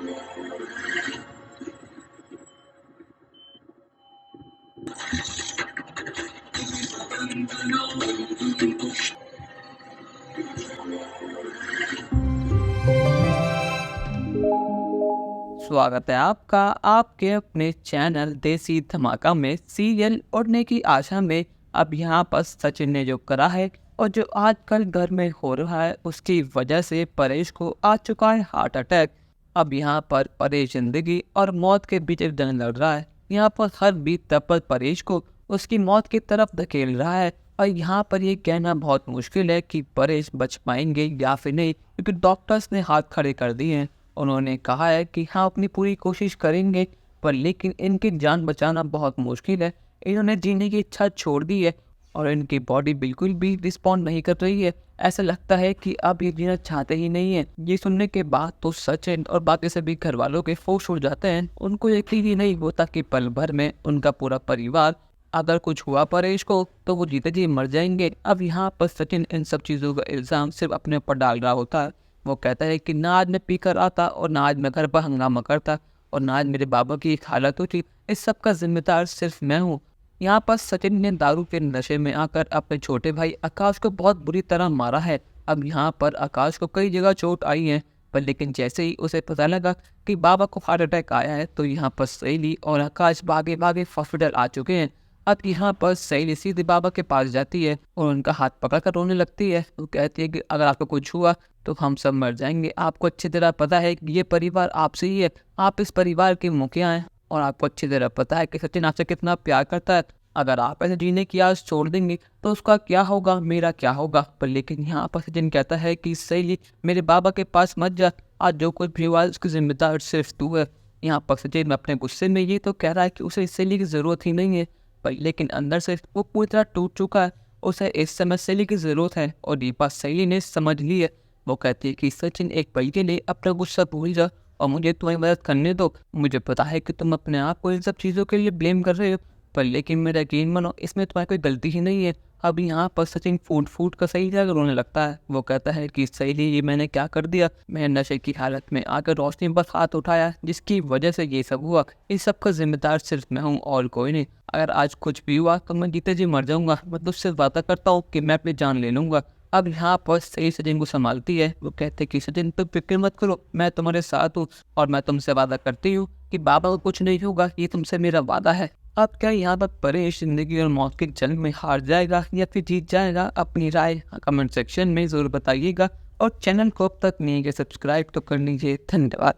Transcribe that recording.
स्वागत है आपका आपके अपने चैनल देसी धमाका में। सीरियल उड़ने की आशा में अब यहाँ पर सचिन ने जो करा है और जो आजकल घर में हो रहा है उसकी वजह से परेश को आ चुका है हार्ट अटैक। अब यहाँ पर परेश जिंदगी और मौत के बीच एक जंग लड़ रहा है। यहाँ पर हर बीत तब परेश को उसकी मौत की तरफ धकेल रहा है और यहाँ पर ये कहना बहुत मुश्किल है कि परेश बच पाएंगे या फिर नहीं, क्योंकि डॉक्टर्स ने हाथ खड़े कर दिए हैं। उन्होंने कहा है कि हाँ अपनी पूरी कोशिश करेंगे, पर लेकिन इनकी जान बचाना बहुत मुश्किल है। इन्होंने जीने की इच्छा छोड़ दी है और इनकी बॉडी बिल्कुल भी रिस्पॉन्ड नहीं कर रही है। ऐसा लगता है कि अब ये जीना चाहते ही नहीं है। ये सुनने के बाद तो सचिन और बाकी सभी घर वालों के होश उड़ जाते हैं। उनको यकीन ही नहीं होता कि पल भर में उनका पूरा परिवार, अगर कुछ हुआ परेश को तो वो जीते जी मर जाएंगे। अब यहाँ पर सचिन इन सब चीज़ों का इल्ज़ाम सिर्फ अपने ऊपर डाल रहा होता है। वो कहता है कि ना आज मैं पी कर आता और ना आज मैं घर पर हंगामा करता और ना आज मेरे बाबा की एक हालत होती। इस सब का जिम्मेदार सिर्फ मैं हूँ। यहाँ पर सचिन ने दारू के नशे में आकर अपने छोटे भाई आकाश को बहुत बुरी तरह मारा है। अब यहाँ पर आकाश को कई जगह चोट आई है, पर लेकिन जैसे ही उसे पता लगा कि बाबा को हार्ट अटैक आया है तो यहाँ पर सहेली और आकाश भागे भागे हॉस्पिटल आ चुके हैं। अब यहाँ पर सहेली सीधे बाबा के पास जाती है और उनका हाथ पकड़ कर रोने लगती है। वो कहती है कि अगर आपको कुछ हुआ तो हम सब मर जाएंगे। आपको अच्छी तरह पता है कि ये परिवार आपसे ही है, आप इस परिवार के मुखिया हैं और आपको अच्छी तरह पता है कि सचिन आपसे कितना प्यार करता है। अगर आप ऐसे जीने की आस छोड़ देंगे तो उसका क्या होगा, मेरा क्या होगा। पर लेकिन यहाँ पर सचिन कहता है कि सहेली मेरे बाबा के पास मत जा, आज जो कुछ भी हुआ उसकी जिम्मेदार सिर्फ तू है। यहाँ पर सचिन अपने गुस्से में ये तो कह रहा है कि उसे सहेली की ज़रूरत ही नहीं है, पर लेकिन अंदर से वो पूरी तरह टूट चुका है। उसे इस समय सहेली की ज़रूरत है और ये बात सहेली ने समझ ली है। वो कहती है कि सचिन एक पल के लिए अपना गुस्सा भूल जा और मुझे तुम्हारी मदद करने दो। मुझे पता है कि तुम अपने आप को इन सब चीज़ों के लिए ब्लेम कर रहे हो, पर लेकिन मेरा यकीन मानो इसमें तुम्हारी कोई गलती ही नहीं है। अब यहाँ पर सचिन फूट फूट का सही जाकर रोने लगता है। वो कहता है कि सहेली ये मैंने क्या कर दिया, मैं नशे की हालत में आकर रोशनी पर हाथ उठाया जिसकी वजह से ये सब हुआ। इस सब का जिम्मेदार सिर्फ मैं हूँ और कोई नहीं। अगर आज कुछ भी हुआ तो मैं जीते जी मर जाऊंगा। मैं तुझसे वादा करता हूँ कि मैं अपनी जान ले लूंगा। अब यहाँ पर सही सचिन को संभालती है। वो कहते हैं कि सचिन तुम फिक्र मत करो, मैं तुम्हारे साथ हूँ और मैं तुमसे वादा करती हूँ कि बाबा को कुछ नहीं होगा, ये तुमसे मेरा वादा है। अब क्या यहाँ पर परेश जिंदगी और मौत की जंग में हार जाएगा या फिर जीत जाएगा? अपनी राय कमेंट सेक्शन में ज़रूर बताइएगा और चैनल को अब तक नहीं है सब्सक्राइब तो कर लीजिए। धन्यवाद।